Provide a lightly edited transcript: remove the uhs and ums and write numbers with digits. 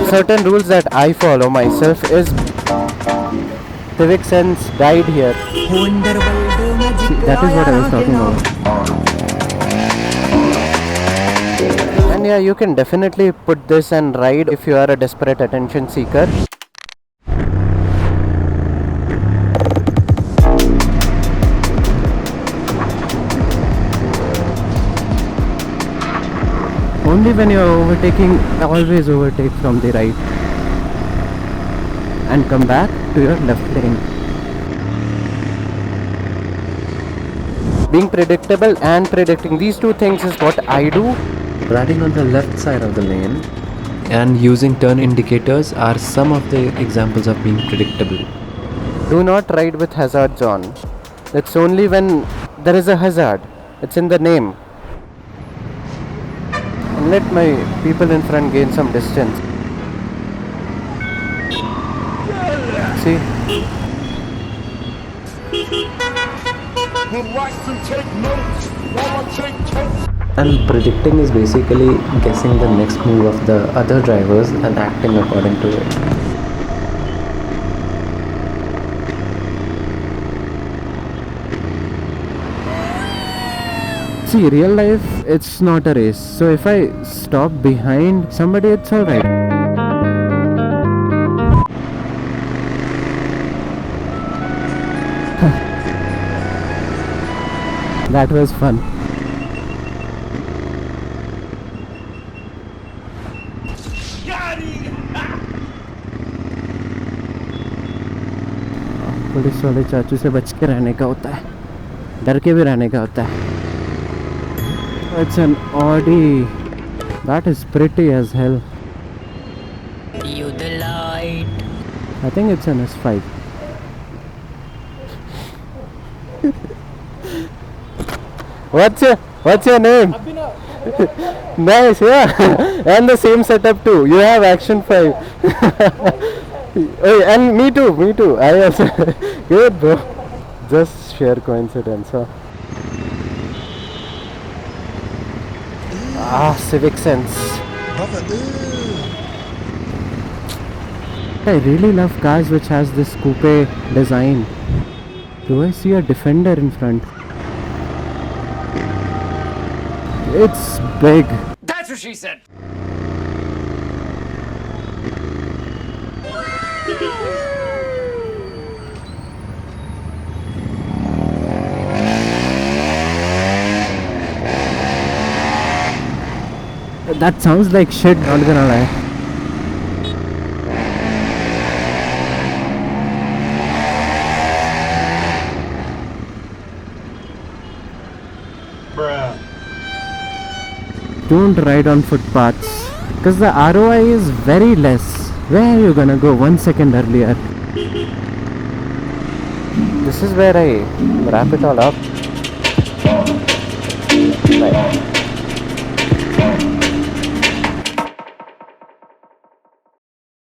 Certain rules that I follow myself is civic sense died here. See, that is what I was talking about. And yeah, you can definitely put this and ride if you are a desperate attention seeker. Only when you are overtaking, always overtake from the right and come back to your left lane. Being predictable and predicting, these two things is what I do. Riding on the left side of the lane and using turn indicators are some of the examples of being predictable. Do not ride with hazards on. It's only when there is a hazard. It's in the name. And let my people in front gain some distance. See? And predicting is basically guessing the next move of the other drivers and acting according to it. See, real life, it's not a race. So if I stop behind somebody, it's alright. That was fun. Police वाले चाचू से बच के रहने का होता है, डर के भी रहने का होता है. It's an Audi. That is pretty as hell. You the light. I think it's an S5. What's your name? Nice, yeah. And the same setup too. You have Action 5. Oh, and me too. I also. Good, bro. Just sheer coincidence, huh? Civic sense. I really love cars which has this coupe design. Do I see a Defender in front? It's big. That's what she said. That sounds like shit, not gonna lie. Bruh. Don't ride on footpaths, because the ROI is very less. Where are you gonna go 1 second earlier? This is where I wrap it all up.